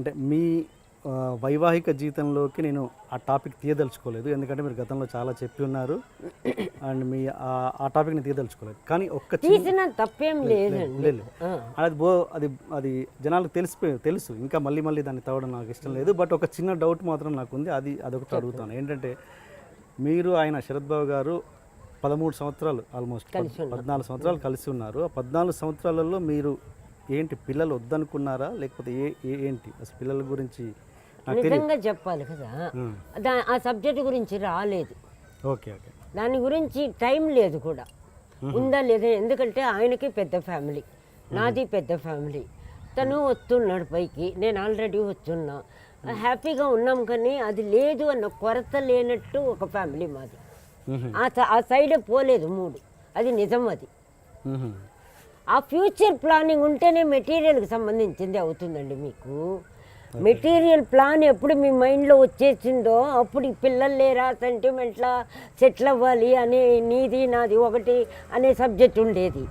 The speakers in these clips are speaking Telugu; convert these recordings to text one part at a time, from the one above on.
అంటే మీ వైవాహిక జీవితంలోకి నేను ఆ టాపిక్ తీయదలుచుకోలేదు, ఎందుకంటే మీరు గతంలో చాలా చెప్పి ఉన్నారు అండ్ మీ ఆ టాపిక్ని తీయదలుచుకోలేదు. కానీ ఒక్క తీసిన తప్పేం లేదండి. లేదు అది అది అది జనాలకు తెలుసు, ఇంకా మళ్ళీ మళ్ళీ దాన్ని తవ్వడం నాకు ఇష్టం లేదు. బట్ ఒక చిన్న డౌట్ మాత్రం నాకు ఉంది, అదొకటి అడుగుతాను. ఏంటంటే మీరు ఆయన శరత్ బాబు గారు 13 సంవత్సరాలు ఆల్మోస్ట్ 14 సంవత్సరాలు కలిసి ఉన్నారు. ఆ 14 సంవత్సరాలలో మీరు ఏంటి పిల్లలు వద్దనుకున్నారా, లేకపోతే ఏంటి అసలు పిల్లల గురించి నిజంగా చెప్పాలి కదా, ఆ సబ్జెక్ట్ గురించి రాలేదు. ఓకే ఓకే, దాని గురించి టైం లేదు కూడా, ఉందా లేదా. ఎందుకంటే ఆయనకి పెద్ద ఫ్యామిలీ, నాది పెద్ద ఫ్యామిలీ. తను వస్తున్నాడు పైకి, నేను ఆల్రెడీ వస్తున్నా, హ్యాపీగా ఉన్నాం. కానీ అది లేదు అన్న కొరత లేనట్టు ఒక ఫ్యామిలీ మాది. ఆ సైడ్ పోలేదు మూడు, అది నిజం. అది ఆ ఫ్యూచర్ ప్లానింగ్ ఉంటేనే మెటీరియల్కి సంబంధించింది అవుతుందండి. మీకు మెటీరియల్ ప్లాన్ ఎప్పుడు మీ మైండ్లో వచ్చేసిందో అప్పుడు ఈ పిల్లలు లేరా, సెంటిమెంట్లా సెటిల్ అవ్వాలి అనే నీది నాది ఒకటి అనే సబ్జెక్ట్ ఉండేది.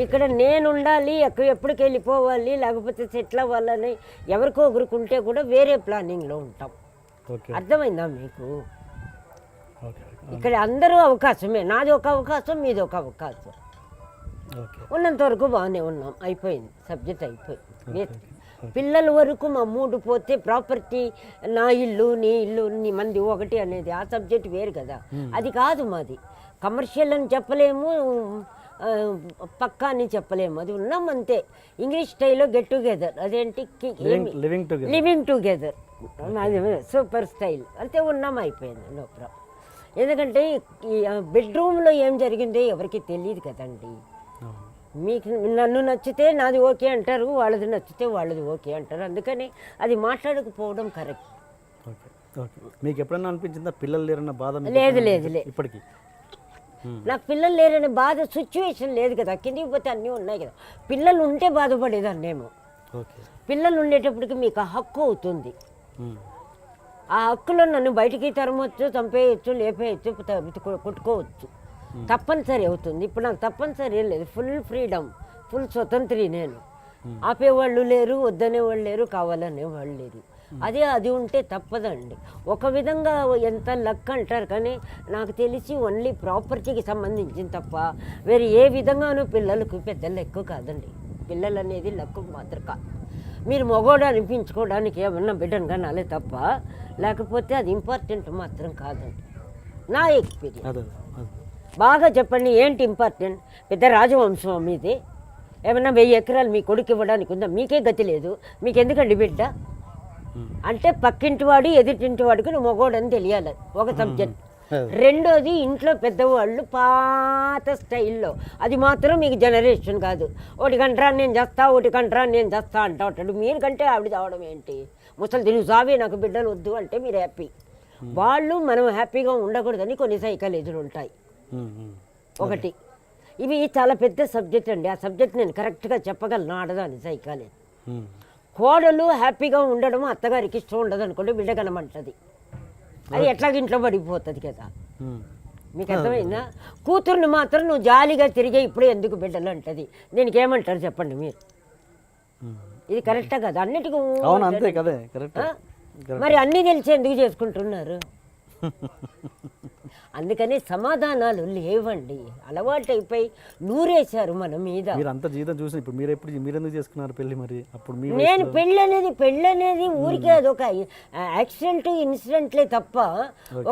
ఇక్కడ నేను ఉండాలి, ఎప్పటికి వెళ్ళిపోవాలి, లేకపోతే సెటిల్ అవ్వాలని ఎవరికో ఒకరుకుంటే కూడా వేరే ప్లానింగ్లో ఉంటాం. అర్థమైందా మీకు? ఇక్కడ అందరూ అవకాశమే, నాది ఒక అవకాశం, మీది ఒక అవకాశం. ఉన్నంత వరకు బాగానే ఉన్నాం, అయిపోయింది సబ్జెక్ట్ అయిపోయింది. పిల్లల వరకు మా మూడు పోతే ప్రాపర్టీ నా ఇల్లు నీ ఇల్లు నీ మంది ఒకటి అనేది ఆ సబ్జెక్ట్ వేరు కదా. అది కాదు మాది. కమర్షియల్ అని చెప్పలేము, పక్కా అని చెప్పలేము, అది ఉన్నాం అంతే. ఇంగ్లీష్ స్టైల్లో గెట్ టుగెదర్, అదేంటి లివింగ్ టుగెదర్, సూపర్ స్టైల్ అంతే ఉన్నాం, అయిపోయింది. No problem. ఎందుకంటే ఈ బెడ్రూమ్లో ఏం జరిగిందో ఎవరికి తెలియదు కదండి. మీకు నన్ను నచ్చితే నాది ఓకే అంటారు, వాళ్ళది నచ్చితే వాళ్ళది ఓకే అంటారు. అందుకని అది మాట్లాడకపోవడం కరెక్ట్. మీకు ఎప్పుడన్నా అనిపించిందా పిల్లలు లేరన్న బాధ? లేదు లేదు లేదు, ఇప్పటికీ నాకు పిల్లలు లేరనే బాధ సిచ్యువేషన్ లేదు కదా. కిందికి పోతే అన్నీ ఉన్నాయి కదా. పిల్లలు ఉంటే బాధపడేదాన్నేమో. పిల్లలు ఉండేటప్పటికి మీకు ఆ హక్కు అవుతుంది. ఆ హక్కులో నన్ను బయటికి తరమవచ్చు, చంపేయచ్చు, లేపేయచ్చు, కొట్టుకోవచ్చు, తప్పనిసరి అవుతుంది. ఇప్పుడు నాకు తప్పనిసరి ఏం లేదు, ఫుల్ ఫ్రీడమ్, ఫుల్ స్వతంత్రి నేను. ఆపేవాళ్ళు లేరు, వద్దనేవాళ్ళు లేరు, కావాలనేవాళ్ళు లేరు. అది ఉంటే తప్పదండి. ఒక విధంగా ఎంత లక్ అంటారు, కానీ నాకు తెలిసి ఓన్లీ ప్రాపర్టీకి సంబంధించిన తప్ప వేరే ఏ విధంగానూ పిల్లలకు పెద్ద లెక్క కాదండి. పిల్లలు అనేది లక్కు మాత్రం కాదు. మీరు మగోడు అనిపించుకోవడానికి ఏమన్నా బిడ్డను కనాలే తప్ప, లేకపోతే అది ఇంపార్టెంట్ మాత్రం కాదండి. నా ఎక్స్పీరియన్స్. బాగా చెప్పండి, ఏంటి ఇంపార్టెంట్? పెద్ద రాజవంశం మీది, ఏమన్నా 1000 ఎకరాలు మీ కొడుకు ఇవ్వడానికి ఉందా? మీకే గతి లేదు, మీకు ఎందుకండి బిడ్డ? అంటే పక్కింటి వాడు ఎదుటింటి వాడికి నువ్వు మగోడని తెలియాలి, ఒక సబ్జెక్ట్. రెండోది, ఇంట్లో పెద్దవాళ్ళు పాత స్టైల్లో, అది మాత్రం మీకు జనరేషన్ కాదు. ఒకటి గంటరా నేను చేస్తా, ఒకటి గంటరా నేను చేస్తా అంటా ఉంటాడు. మీరు కంటే ఆవిడ చావడం ఏంటి? ముసలి తిరుగు సావే, నాకు బిడ్డలు వద్దు అంటే మీరు హ్యాపీ. వాళ్ళు మనం హ్యాపీగా ఉండకూడదని కొన్ని సైకాలజీలు ఉంటాయి. ఒకటి ఇవి చాలా పెద్ద సబ్జెక్ట్ అండి. ఆ సబ్జెక్ట్ నేను కరెక్ట్గా చెప్పగలను, ఆడదాని సైకాలజీ. కోడలు హ్యాపీగా ఉండడం అత్తగారికి ఇష్టం ఉండదు అనుకోండి, బిడ్డ కనమంటది, అది ఎట్లాగ ఇంట్లో పడిపోతుంది కదా. మీకు అర్థమైందా? కూతుర్ని మాత్రం నువ్వు జాలీగా తిరిగే ఇప్పుడు ఎందుకు బిడ్డలు అంటది. దీనికి ఏమంటారు చెప్పండి మీరు? ఇది కరెక్టా కదా? అన్నిటికీ మరి అన్నీ తెలిసి ఎందుకు చేసుకుంటున్నారు? అందుకని సమాధానాలు లేవండి, అలవాటైపోయి నూరేశారు మన మీద. మీరెందుకు చేసుకున్నారు పెళ్లి? మరి అప్పుడు నేను పెళ్ళి అనేది ఊరికే అదొక యాక్సిడెంట్ ఇన్సిడెంట్లే తప్ప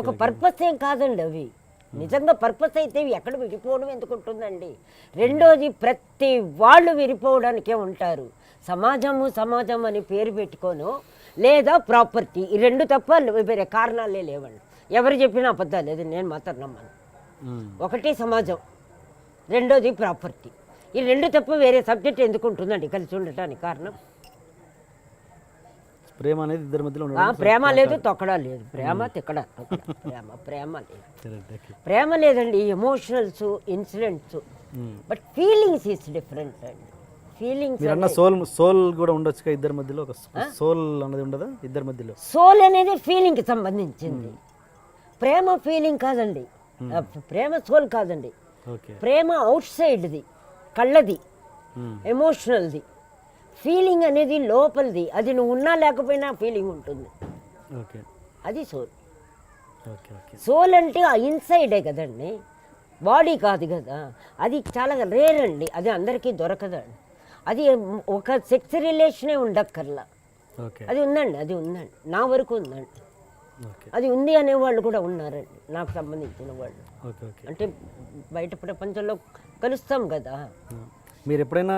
ఒక పర్పస్ ఏం కాదండి. అవి నిజంగా పర్పస్ అయితే ఎక్కడ విడిపోవడం ఎందుకుంటుందండి? రెండోది, ప్రతి వాళ్ళు విడిపోవడానికే ఉంటారు. సమాజం అని పేరు పెట్టుకోను, లేదా ప్రాపర్టీ, ఈ రెండు తప్ప వేరే కారణాలే లేవండి. ఎవరు చెప్పినా అబద్ధాలు లేదు, నేను మాత్రం నమ్మను. ఒకటి సమాజం, రెండోది ప్రాపర్టీ. ఈ రెండు తప్ప వేరే సబ్జెక్ట్ ఎందుకు ఉంటుందండి కలిసి ఉండటానికి కారణం? ప్రేమ అనేది ఇద్దరి మధ్యలో ప్రేమ లేదు, తొక్కడా లేదు. ప్రేమ తిక్కడా, ప్రేమ లేదు. ప్రేమ లేదండి, emotionals, incidents. But feelings is different అండి. ఫీలింగ్స్ సోల్ కూడా ఉండొచ్చు ఇద్దరి మధ్యలో. ఒక సోల్ అనేది ఉండదా ఇద్దరి మధ్యలో? సోల్ అనేది ఫీలింగ్కి సంబంధించింది, ప్రేమ ఫీలింగ్ కాదండి. ప్రేమ సోల్ కాదండి. ప్రేమ అవుట్ సైడ్ది, కళ్ళది, ఎమోషనల్ది. ఫీలింగ్ అనేది లోపలిది, అది నువ్వు ఉన్నా లేకపోయినా ఫీలింగ్ ఉంటుంది. ఓకే అది సోల్. Okay okay. సోల్ అంటే ఆ ఇన్సైడే కదండి, బాడీ కాదు కదా. అది చాలా రేర్ అండి, అది అందరికీ దొరకదండి. అది ఒక సెక్స్ రిలేషనే ఉండక్కర్లా. ఓకే అది ఉందండి, అది ఉందండి, నా వరకు ఉందండి. ఓకే అది ఉంది అనేవాళ్ళు కూడా ఉన్నారండి నాకు సంబంధించిన వాళ్ళు. Okay okay. అంటే బయట ప్రపంచంలో కలుస్తాం కదా. మీరు ఎప్పుడైనా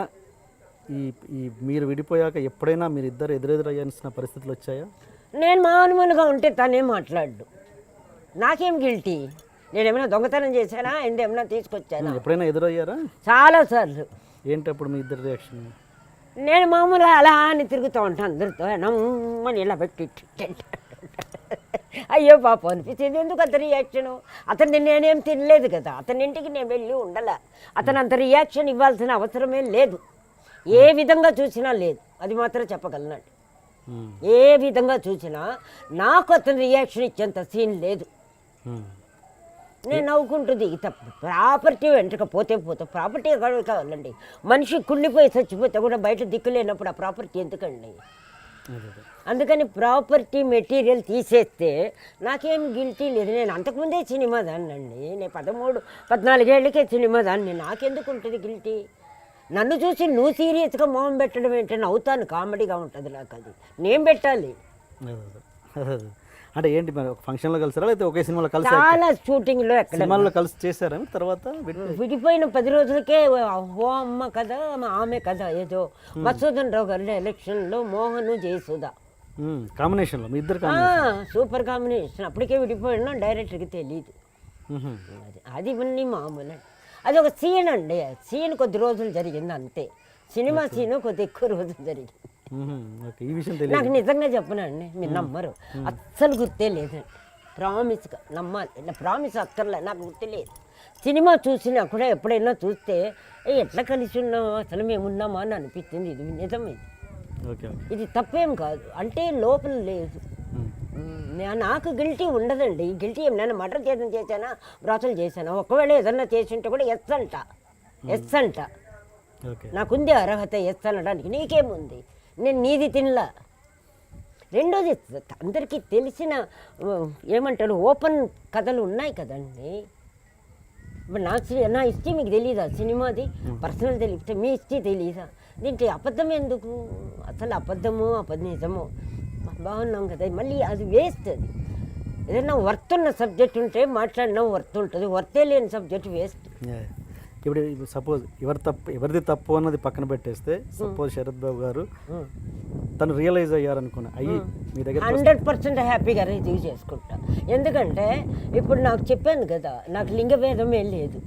ఈ ఈ మీరు విడిపోయాక ఎప్పుడైనా మీరు ఇద్దరు ఎదురెదురయ్యాల్సిన పరిస్థితులు వచ్చాయా? నేను మామూలుగా ఉంటే తనే మాట్లాడు, నాకేం గిల్టీ, నేనేమైనా దొంగతనం చేశానా, ఏమైనా తీసుకొచ్చానా? ఎప్పుడైనా ఎదురయ్యారా? చాలాసార్లు. ఏంటి అప్పుడు మీ ఇద్దరు రియాక్షన్? నేను మామూలుగా అలా అని తిరుగుతూ ఉంటాను అందరితో, నమ్మని ఇలా పెట్టి అయ్యో పాపం అనిపించేది. ఎందుకు అంత రియాక్షను? అతన్ని నేనేం తినలేదు కదా, అతని ఇంటికి నేను వెళ్ళి ఉండలే. అతను అంత రియాక్షన్ ఇవ్వాల్సిన అవసరమే లేదు, ఏ విధంగా చూసినా లేదు, అది మాత్రం చెప్పగలనండి. ఏ విధంగా చూసినా నాకు అతను రియాక్షన్ ఇచ్చేంత సీన్ లేదు. నేను నవ్వుకుంటుంది. ప్రాపర్టీ వెంటక పోతే ప్రాపర్టీ కావాలండి. మనిషి కుళ్ళిపోయి చచ్చిపోతే కూడా బయట దిక్కు లేనప్పుడు ఆ ప్రాపర్టీ ఎందుకండి? అందుకని ప్రాపర్టీ మెటీరియల్ తీసేస్తే నాకేం గిల్టీ లేదు. నేను అంతకుముందే సినిమా దాన్నండి, నేను 13-14 ఏళ్ళకే సినిమా దాన్ని, నాకెందుకు ఉంటుంది గిల్టీ? నన్ను చూసి నువ్వు సీరియస్గా మొహం పెట్టడం ఏంటంటే నవ్వుతాను, కామెడీగా ఉంటుంది నాకు, అది నేను పెట్టాలి. అంటే ఏంటి మరి ఫంక్షన్లో కలిసారా లేకపోతే ఒకే సినిమాలో కలిసి? చాలా షూటింగ్లో ఎక్కడ సినిమాల్లో కలిసి చేశారా తర్వాత? విడిపోయిన 10 రోజులకే ఓ అమ్మ కదా ఆమె కదా ఏదో మధుసూదన్ రావు గారి ఎలక్షన్లో మోహను జయసుధ కాంబినేషన్లో మీ ఇద్దరు సూపర్ కాంబినేషన్. అప్పటికే విడిపోయినా డైరెక్టర్కి తెలియదు. అది ఇవన్నీ మామూలు. అది ఒక సీన్ అండి, సీన్ కొద్ది రోజులు జరిగింది అంతే. సినిమా సీను కొద్ది ఎక్కువ రోజులు జరిగింది. ఈ విషయం నాకు నిజంగా చెప్పనండి, మీరు నమ్మరు, అస్సలు గుర్తే లేదండి. ప్రామిస్గా నమ్మాలి, ప్రామిస్ అక్కర్లే, నాకు గుర్తు లేదు. సినిమా చూసినా కూడా ఎప్పుడైనా చూస్తే ఎట్లా కలిసి ఉన్నామా, అసలు మేము ఉన్నామా అని అనిపించింది. ఇది నిజం, ఇది తప్పేం కాదు, అంటే లోపల లేదు. నాకు గిల్టీ ఉండదండి. గిల్టీ ఏం నేను మర్డర్ చేశానా, బ్రాతలు చేశానా, ఒకవేళ ఏదన్నా చేసింటే కూడా ఎస్ అంట. నాకుంది అర్హత ఎస్ అనడానికి. నీకేముంది, నేను నీది తినలా. రెండోది, అందరికీ తెలిసిన ఏమంటారు ఓపెన్ కథలు ఉన్నాయి కదండి. ఇప్పుడు నా హిస్టరీ మీకు తెలీదా? సినిమాది పర్సనల్ తెలియదు, మీ హిస్టరీ తెలీదా? దీంట్లో అబద్ధం ఎందుకు? అసలు అబద్ధమో నిజమో బాగున్నాం కదా, మళ్ళీ అది వేస్ట్. అది ఏదైనా వర్త్ ఉన్న సబ్జెక్ట్ ఉంటే మాట్లాడినా వర్త్ ఉంటుంది, వర్తే లేని సబ్జెక్ట్ వేస్ట్. ఇప్పుడు సపోజ్ ఎవరిది తప్పు అన్నది పక్కన పెట్టేస్తే, సపోజ్ శరత్ బాబు గారు తను రియలైజ్ అయ్యారనుకున్నా, అయ్యి మీ దగ్గర 100% హ్యాపీగా రిసీవ్ చేసుకుంటా. ఎందుకంటే ఇప్పుడు నాకు చెప్పాను కదా, నాకు లింగభేదమే లేదు.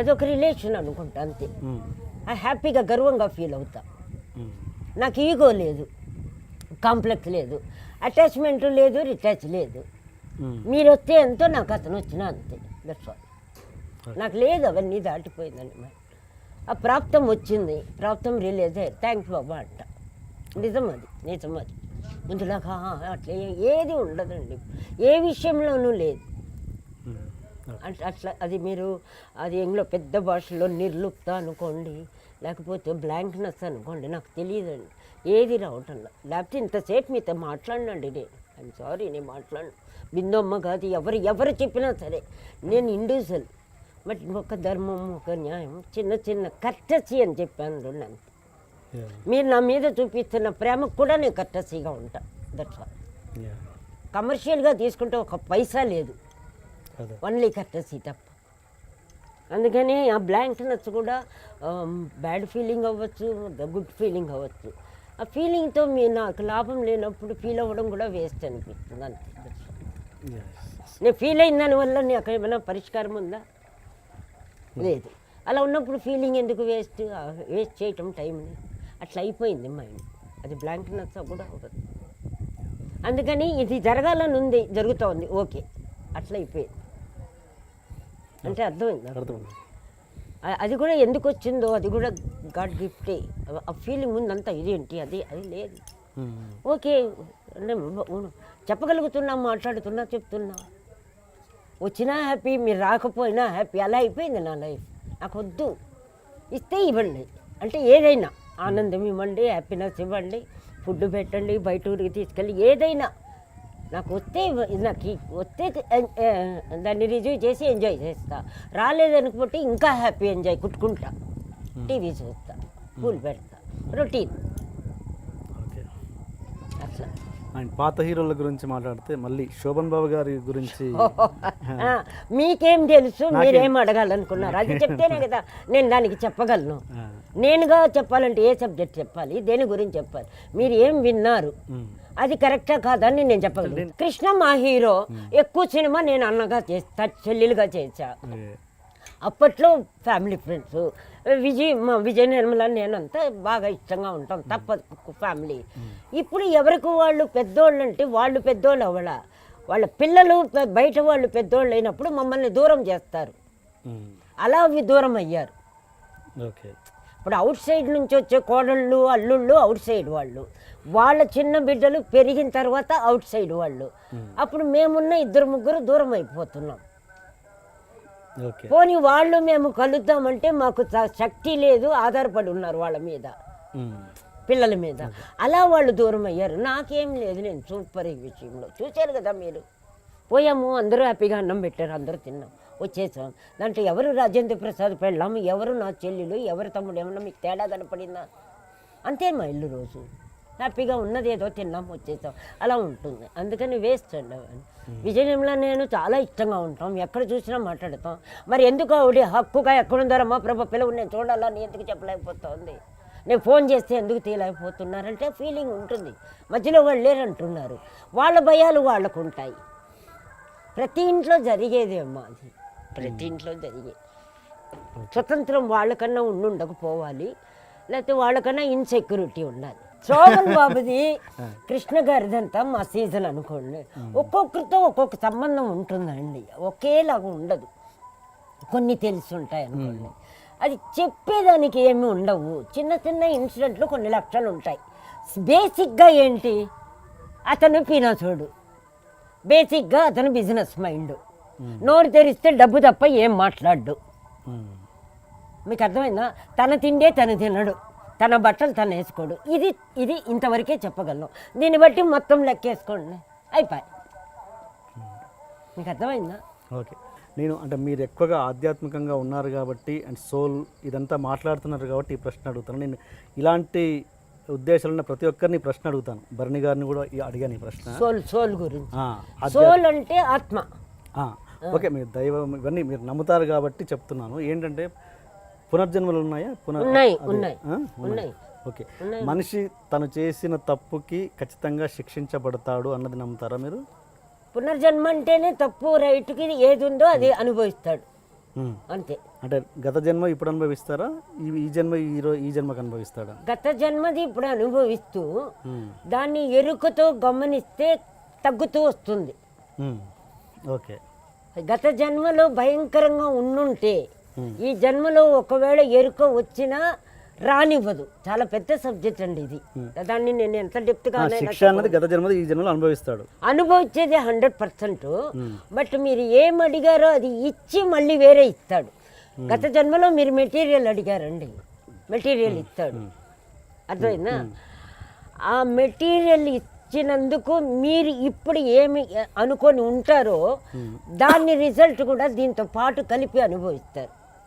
అదొక రిలేషన్ అనుకుంటా అంతే. హ్యాపీగా గర్వంగా ఫీల్ అవుతా. నాకు ఈగో లేదు, కాంప్లెక్స్ లేదు, అటాచ్మెంట్ లేదు, రిటాచ్ లేదు. మీరు వస్తే ఎంతో, నాకు అతను వచ్చినా అంతే. That's all. నాకు లేదు, అవన్నీ దాటిపోయిందండి. మరి ఆ ప్రాప్తం వచ్చింది, ప్రాప్తం రిలీజ్ అయ్యి థ్యాంక్స్ బాబా అంట. నిజం అది. ముందులాగా అట్లా ఏది ఉండదండి, ఏ విషయంలోనూ లేదు. అట్లా అది మీరు అది ఎంగ్లో పెద్ద భాషలో నిర్లుప్త అనుకోండి, లేకపోతే బ్లాంక్నెస్ అనుకోండి, నాకు తెలియదండి, ఏది రావటంలో. లేకపోతే ఇంతసేపు మీతో మాట్లాడినండి నేను. ఐఎమ్ సారీ, నేను మాట్లాడను. బిందమ్మ కాదు, ఎవరు చెప్పినా సరే, నేను ఇండివిజువల్. బట్ ఒక ధర్మం, ఒక న్యాయం, చిన్న కర్టసీ అని చెప్పాను అంతే. మీరు నా మీద చూపిస్తున్న ప్రేమకు కూడా నేను కర్టసీగా ఉంటా. That's all. కమర్షియల్గా తీసుకుంటే ఒక పైసా లేదు, ఓన్లీ కర్టసీ తప్ప. అందుకని ఆ బ్లాంక్నెస్ కూడా బ్యాడ్ ఫీలింగ్ అవ్వచ్చు, గుడ్ ఫీలింగ్ అవ్వచ్చు. ఆ ఫీలింగ్తో నాకు లాభం లేనప్పుడు ఫీల్ అవ్వడం కూడా వేస్ట్ అనిపిస్తుంది అంతే. నేను ఫీల్ అయిన దానివల్ల నాకు ఏమైనా పరిష్కారం ఉందా? లేదు. అలా ఉన్నప్పుడు ఫీలింగ్ ఎందుకు వేస్ట్ చేయటం టైంని? అట్లా అయిపోయింది మైండ్. అది బ్లాంక్నెస్ కూడా అవ్వదు. అందుకని ఇది జరగాలని ఉంది, జరుగుతోంది, ఓకే, అట్లా అయిపోయింది. అంటే అర్థమైంది. అది కూడా ఎందుకు వచ్చిందో అది కూడా గాడ్ గిఫ్టే. ఆ ఫీలింగ్ ముందంతా ఇదేంటి, అది లేదు. ఓకే, చెప్పగలుగుతున్నా, మాట్లాడుతున్నా, చెప్తున్నా. వచ్చినా హ్యాపీ, మీరు రాకపోయినా హ్యాపీ. అలా అయిపోయింది నా లైఫ్. నాకు వద్దు, ఇస్తే ఇవ్వండి, అంటే ఏదైనా ఆనందం ఇవ్వండి, హ్యాపీనెస్ ఇవ్వండి, ఫుడ్ పెట్టండి, బయట ఊరికి తీసుకెళ్ళి ఏదైనా నాకు వస్తే నాకు వస్తే దాన్ని రిజీవ్ చేసి ఎంజాయ్ చేస్తా. రాలేదనుకుంటే ఇంకా హ్యాపీ ఎంజాయ్ కుట్టుకుంటా, టీవీ చూస్తా, పూలు పెడతా, రొటీన్ ఓకే. అట్లా. అండ్ పాత హీరోల గురించి మాట్లాడితే మళ్ళీ శోభన్ బాబు గారి గురించి మీకేం తెలుసు, మీరేం అడగాలనుకున్నారు అది చెప్తేనే కదా నేను దానికి చెప్పగలను. నేనుగా చెప్పాలంటే ఏ సబ్జెక్ట్ చెప్పాలి, దేని గురించి చెప్పాలి, మీరు ఏం విన్నారు, అది కరెక్టా కాదని నేను చెప్పగలను. కృష్ణ మా హీరో, ఎక్కువ సినిమా నేను అన్నగా చేస్తా, చెల్లెలుగా చేసా. అప్పట్లో ఫ్యామిలీ ఫ్రెండ్స్, విజయ నిర్మల నేనంతా బాగా ఇష్టంగా ఉంటాం, తప్పదు ఫ్యామిలీ. ఇప్పుడు ఎవరికి వాళ్ళు పెద్దోళ్ళు అంటే వాళ్ళు పెద్దోళ్ళు అవ్వాల, వాళ్ళ పిల్లలు బయట వాళ్ళు పెద్దోళ్ళు అయినప్పుడు మమ్మల్ని దూరం చేస్తారు. అలా దూరం అయ్యారు. ఓకే. ఇప్పుడు అవుట్ సైడ్ నుంచి వచ్చే కోడళ్ళు అల్లుళ్ళు అవుట్ సైడ్ వాళ్ళు, వాళ్ళ చిన్న బిడ్డలు పెరిగిన తర్వాత అవుట్ సైడ్ వాళ్ళు. అప్పుడు మేమున్న ఇద్దరు ముగ్గురు దూరం అయిపోతున్నాం. పోనీ వాళ్ళు మేము కలుద్దామంటే మాకు శక్తి లేదు, ఆధారపడి ఉన్నారు వాళ్ళ మీద, పిల్లల మీద. అలా వాళ్ళు దూరం అయ్యారు. నాకేం లేదు, నేను సూపర్ ఈ విషయంలో చూశారు కదా మీరు. పోయాము, అందరూ హ్యాపీగా అన్నం పెట్టారు, అందరూ తిన్నాం, వచ్చేసాం. దాంట్లో ఎవరు రాజేంద్ర ప్రసాద్ పెళ్ళాము, ఎవరు నా చెల్లెలు, ఎవరు తమ్ముడు, ఏమన్నా మీకు తేడా కనపడిందా? అంతే మా ఇల్లు. రోజు హ్యాపీగా ఉన్నది ఏదో తిన్నాం, వచ్చేసాం, అలా ఉంటుంది. అందుకని వేస్ట్ అండి అవన్నీ. విజయనిర్మల నేను చాలా ఇష్టంగా ఉంటాం, ఎక్కడ చూసినా మాట్లాడతాం. మరి ఎందుకు ఆవిడ హక్కుగా ఎక్కడుందారమ్మా ప్రభా పిల్లలు నేను చూడాలని ఎందుకు చెప్పలేకపోతుంది, నేను ఫోన్ చేస్తే ఎందుకు తీయలేకపోతున్నారంటే ఫీలింగ్ ఉంటుంది. మధ్యలో వాళ్ళు లేరంటున్నారు, వాళ్ళ భయాలు వాళ్ళకు ఉంటాయి. ప్రతి ఇంట్లో జరిగేదేమ్మా అది, ప్రతి ఇంట్లో జరిగేది. స్వతంత్రం వాళ్ళకన్నా ఉండకపోవాలి, లేకపోతే వాళ్ళకన్నా ఇన్సెక్యూరిటీ ఉండాలి. శోభన్ బాబుది కృష్ణ గారిదంతా మా సీజన్ అనుకోండి. ఒక్కొక్కరితో ఒక్కొక్క సంబంధం ఉంటుందండి, ఒకేలాగా ఉండదు. కొన్ని తెలిసి ఉంటాయి అనుకోండి, అది చెప్పేదానికి ఏమి ఉండవు. చిన్న చిన్న ఇన్సిడెంట్లు కొన్ని లక్షలు ఉంటాయి. బేసిక్గా ఏంటి, అతను పీనాచోడు, బేసిక్గా అతను బిజినెస్ మైండ్, నోరు తెరిస్తే డబ్బు తప్ప ఏం మాట్లాడు. మీకు అర్థమైందా? తన తిండే తను తినడు, తన బట్టలు తను వేసుకోడు. ఇది ఇంతవరకే చెప్పగలను. దీన్ని బట్టి మొత్తం లెక్కేసుకోండి, అయిపోయి. మీకు అర్థమైందా? ఓకే. నేను అంటే మీరు ఎక్కువగా ఆధ్యాత్మికంగా ఉన్నారు కాబట్టి అండ్ సోల్ ఇదంతా మాట్లాడుతున్నారు కాబట్టి ఈ ప్రశ్న అడుగుతాను. నేను ఇలాంటి ఉద్దేశాలు ఉన్న ప్రతి ఒక్కరిని ప్రశ్న అడుగుతాను. భరణి గారిని కూడా అడిగాను ఈ ప్రశ్న. సోల్ గురించి. సోల్ అంటే ఆత్మ. ఓకే, మీరు దైవం ఇవన్నీ మీరు నమ్ముతారు కాబట్టి చెప్తున్నాను. ఏంటంటే పునర్జన్మలు ఉన్నాయా? ఉన్నాయి. ఓకే. మనిషి తను చేసిన తప్పుకి ఖచ్చితంగా శిక్షించబడతాడు అన్నది నమ్ముతారా మీరు? పునర్జన్మ అంటేనే తప్పు రైట్కి ఏది ఉందో అది అనుభవిస్తాడు అంతే. అంటే గత జన్మ ఇప్పుడు అనుభవిస్తారా, ఈ జన్మ ఈ జన్మకు అనుభవిస్తాడా? గత జన్మది ఇప్పుడు అనుభవిస్తూ దాన్ని ఎరుకతో గమనిస్తే తగ్గుతూ వస్తుంది. ఓకే. గత జన్మలో భయంకరంగా ఉండుంటే ఈ జన్మలో ఒకవేళ ఎరుక వచ్చినా రానివ్వదు. చాలా పెద్ద సబ్జెక్ట్ అండి ఇది. దాన్ని నేను ఎంత డెప్త్గా శిక్ష అన్నది గత జన్మలో ఈ జన్మలో అనుభవిస్తాడు. అనుభవించేది 100%. బట్ మీరు ఏం అడిగారో అది ఇచ్చి మళ్ళీ వేరే ఇస్తాడు. గత జన్మలో మీరు మెటీరియల్ అడిగారండి, మెటీరియల్ ఇస్తాడు. అర్థమైందా? ఆ మెటీరియల్ ఇచ్చినందుకు మీరు ఇప్పుడు ఏమి అనుకొని ఉంటారో దాని రిజల్ట్ కూడా దీంతో పాటు కలిపి అనుభవిస్తారు.